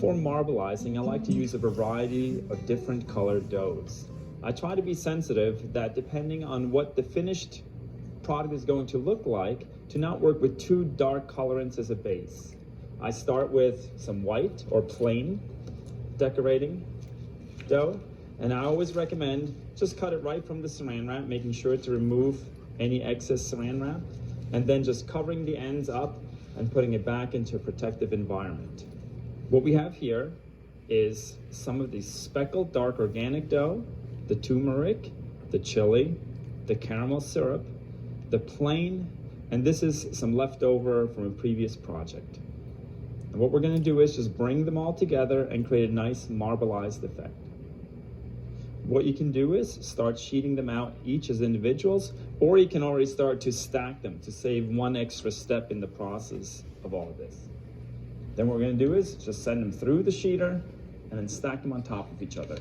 for marbleizing, I like to use a variety of different colored doughs. I try to be sensitive that depending on what the finished product is going to look like, to not work with too dark colorants as a base. I start with some white or plain decorating dough, and I always recommend just cut it right from the saran wrap, making sure to remove any excess saran wrap, and then just covering the ends up and putting it back into a protective environment. What we have here is some of the speckled dark organic dough, the turmeric, the chili, the caramel syrup, the plain, and this is some leftover from a previous project. And what we're going to do is just bring them all together and create a nice marbleized effect. What you can do is start sheeting them out each as individuals, or you can already start to stack them to save one extra step in the process of all of this. Then what we're going to do is just send them through the sheeter and then stack them on top of each other.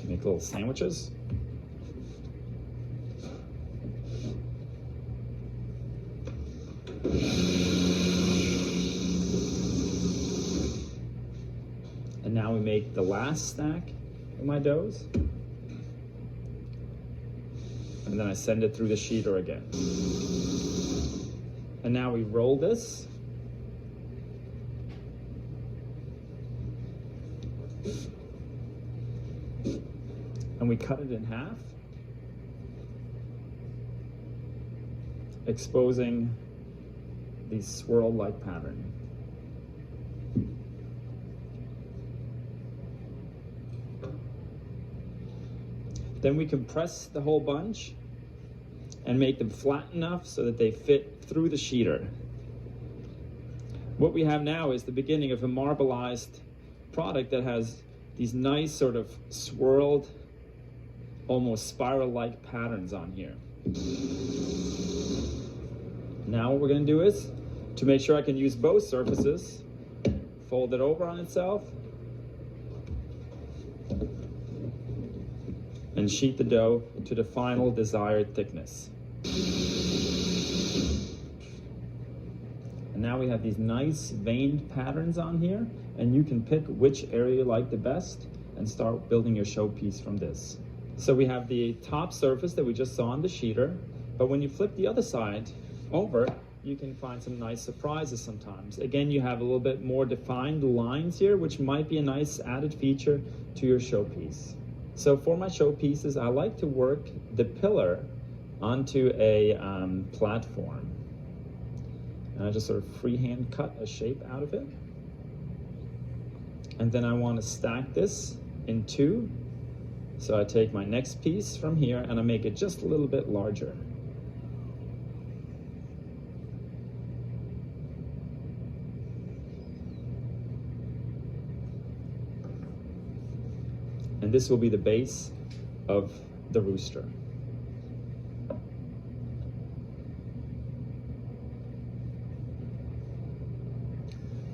Make little sandwiches. And now we make the last stack of my doughs. And then I send it through the sheeter again. And now we roll this. And we cut it in half, exposing the swirl-like pattern. Then we compress the whole bunch and make them flat enough so that they fit through the sheeter. What we have now is the beginning of a marbleized product that has these nice sort of swirled, almost spiral-like patterns on here. Now what we're going to do is, to make sure I can use both surfaces, fold it over on itself and sheet the dough to the final desired thickness. And now we have these nice veined patterns on here, and you can pick which area you like the best and start building your showpiece from this. So we have the top surface that we just saw on the sheeter, but when you flip the other side over, you can find some nice surprises sometimes. Again, you have a little bit more defined lines here, which might be a nice added feature to your showpiece. So for my showpieces, I like to work the pillar onto a platform. And I just sort of freehand cut a shape out of it. And then I want to stack this in two. So I take my next piece from here and I make it just a little bit larger. And this will be the base of the rooster.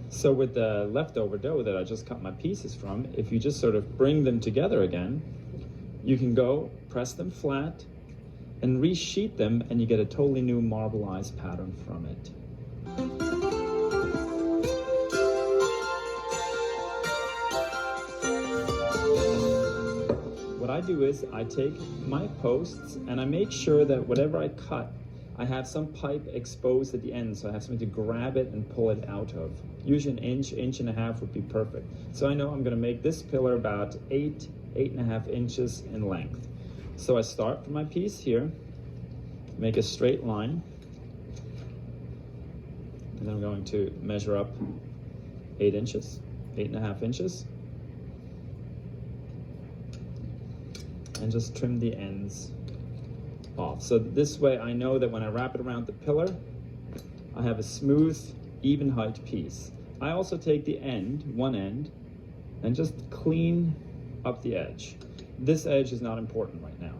So with the leftover dough that I just cut my pieces from, if you just sort of bring them together again, you can go press them flat and resheet them, and you get a totally new marbleized pattern from it. What I do is I take my posts and I make sure that whatever I cut, I have some pipe exposed at the end, so I have something to grab it and pull it out of. Usually an inch, inch and a half would be perfect. So I know I'm going to make this pillar about 8.5 inches in length. So I start from my piece here, make a straight line, and then I'm going to measure up 8 inches, 8.5 inches, and just trim the ends off. So this way I know that when I wrap it around the pillar, I have a smooth, even height piece. I also take the end, one end, and just clean up the edge. This edge is not important right now.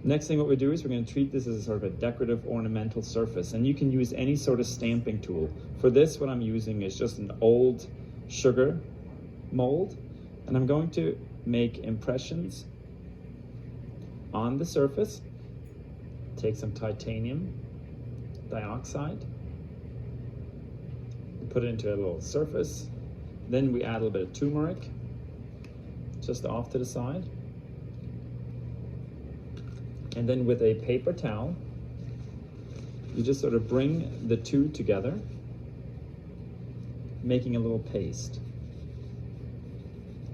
Next thing what we do is we're going to treat this as a sort of a decorative ornamental surface, and you can use any sort of stamping tool. For this, what I'm using is just an old sugar mold, and I'm going to make impressions on the surface. Take some titanium dioxide. Put it into a little surface. Then we add a little bit of turmeric, just off to the side. And then with a paper towel, you just sort of bring the two together, making a little paste.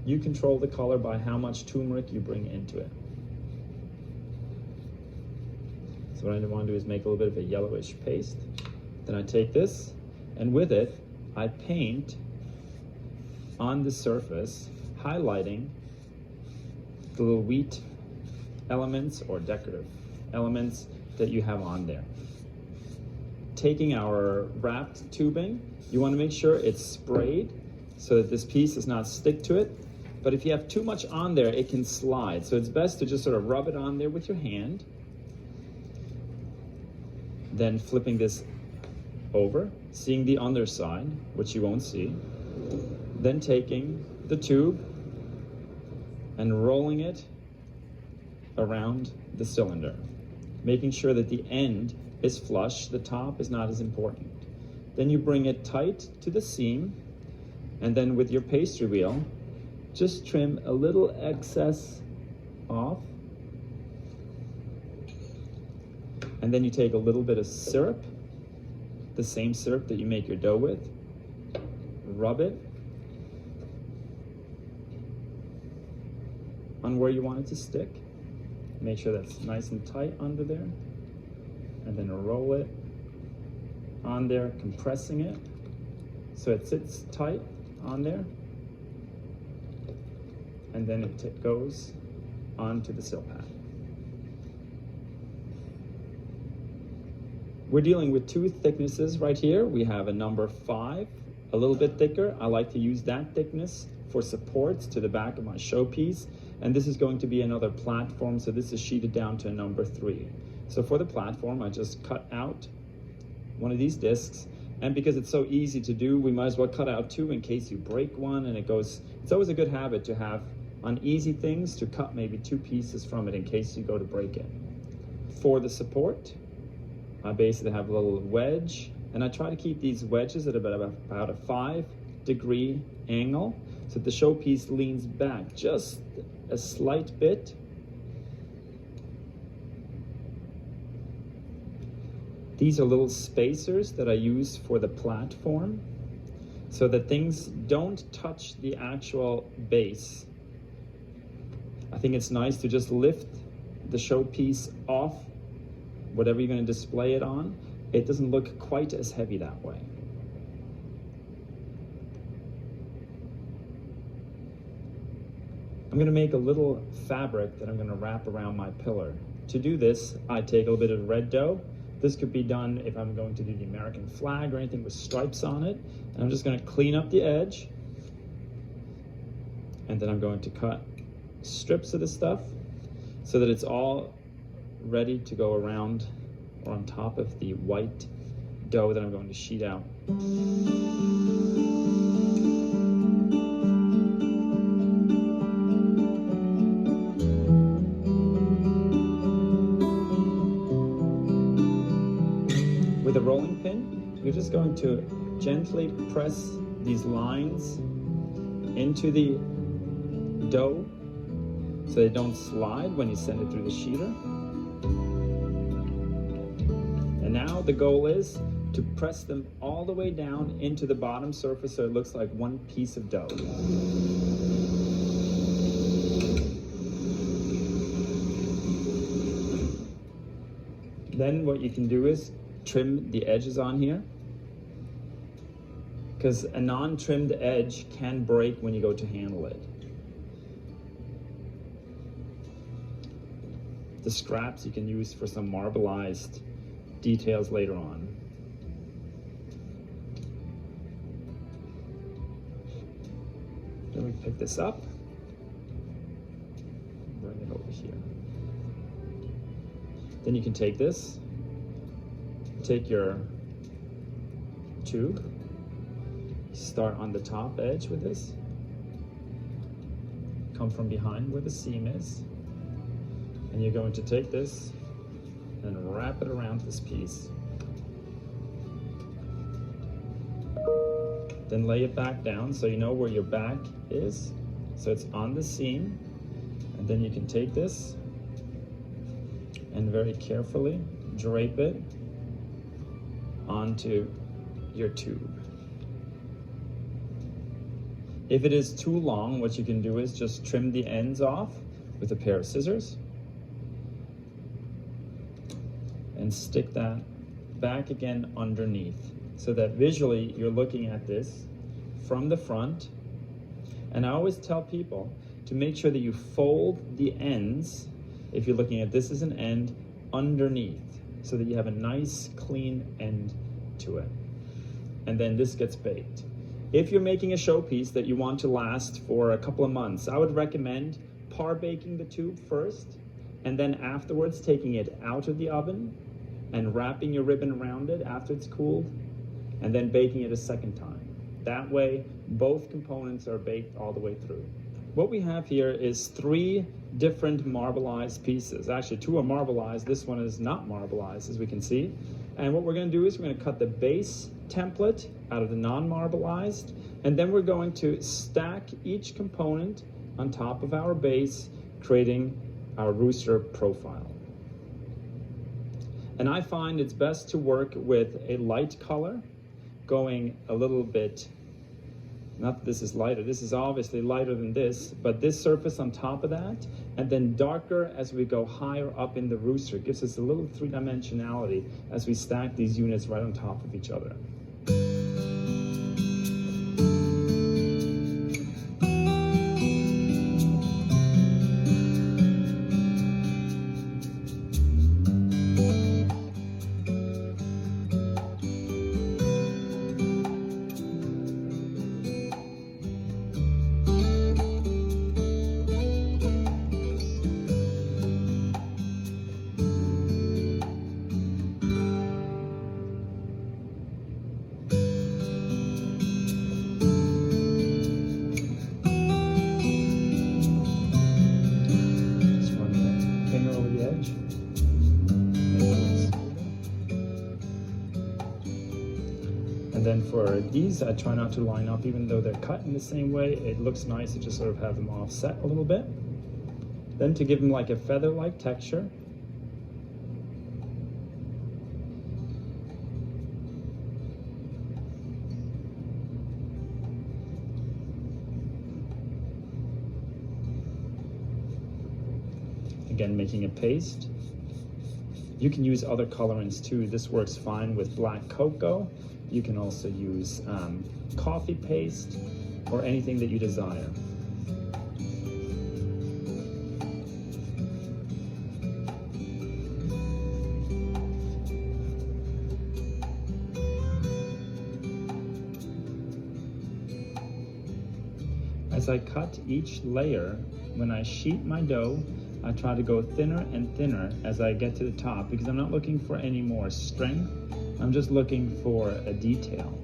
You control the color by how much turmeric you bring into it. So what I want to do is make a little bit of a yellowish paste. Then I take this, and with it, I paint on the surface, highlighting the little wheat elements or decorative elements that you have on there. Taking our wrapped tubing, you want to make sure it's sprayed so that this piece does not stick to it. But if you have too much on there, it can slide. So it's best to just sort of rub it on there with your hand. Then flipping this over, seeing the underside, which you won't see. Then taking the tube and rolling it around the cylinder, making sure that the end is flush, the top is not as important. Then you bring it tight to the seam, and then with your pastry wheel, just trim a little excess off. And then you take a little bit of syrup, the same syrup that you make your dough with, rub it on where you want it to stick. Make sure that's nice and tight under there. And then roll it on there, compressing it so it sits tight on there. And then it goes onto the sill pad. We're dealing with two thicknesses right here. We have a number 5, a little bit thicker. I like to use that thickness for supports to the back of my showpiece. And this is going to be another platform, so this is sheeted down to a number 3. So for the platform, I just cut out one of these discs. And because it's so easy to do, we might as well cut out 2 in case you break one and it goes. It's always a good habit to have on easy things to cut maybe 2 pieces from it in case you go to break it. For the support, I basically have a little wedge, and I try to keep these wedges at about a 5-degree angle so that the showpiece leans back just a slight bit. These are little spacers that I use for the platform so that things don't touch the actual base. I think it's nice to just lift the showpiece off whatever you're going to display it on. It doesn't look quite as heavy that way. I'm going to make a little fabric that I'm going to wrap around my pillar. To do this, I take a little bit of red dough. This could be done if I'm going to do the American flag or anything with stripes on it. And I'm just going to clean up the edge. And then I'm going to cut strips of the stuff so that it's all ready to go around or on top of the white dough that I'm going to sheet out. With a rolling pin, you're just going to gently press these lines into the dough so they don't slide when you send it through the sheeter. And now the goal is to press them all the way down into the bottom surface so it looks like one piece of dough. Then what you can do is trim the edges on here, because a non-trimmed edge can break when you go to handle it. The scraps you can use for some marbleized details later on. Then we pick this up, bring it over here. Then you can take this, take your tube, start on the top edge with this, come from behind where the seam is, and you're going to take this and wrap it around this piece. Then lay it back down so you know where your back is. So it's on the seam. And then you can take this and very carefully drape it onto your tube. If it is too long, what you can do is just trim the ends off with a pair of scissors and stick that back again underneath so that visually you're looking at this from the front. And I always tell people to make sure that you fold the ends, if you're looking at this as an end, underneath so that you have a nice clean end to it. And then this gets baked. If you're making a showpiece that you want to last for a couple of months, I would recommend par baking the tube first, and then afterwards taking it out of the oven and wrapping your ribbon around it after it's cooled, and then baking it a second time. That way, both components are baked all the way through. What we have here is 3 different marbleized pieces. Actually, 2 are marbleized. This one is not marbleized, as we can see. And what we're going to do is we're going to cut the base template out of the non-marbleized, and then we're going to stack each component on top of our base, creating our Rooster profile. And I find it's best to work with a light color, going a little bit, not that this is lighter, this is obviously lighter than this, but this surface on top of that, and then darker as we go higher up in the Rooster. It gives us a little 3-dimensionality as we stack these units right on top of each other. And then for these, I try not to line up, even though they're cut in the same way. It looks nice to just sort of have them offset a little bit. Then to give them like a feather-like texture, again, making a paste. You can use other colorants too. This works fine with black cocoa. You can also use coffee paste or anything that you desire. As I cut each layer, when I sheet my dough, I try to go thinner and thinner as I get to the top because I'm not looking for any more strength. I'm just looking for a detail.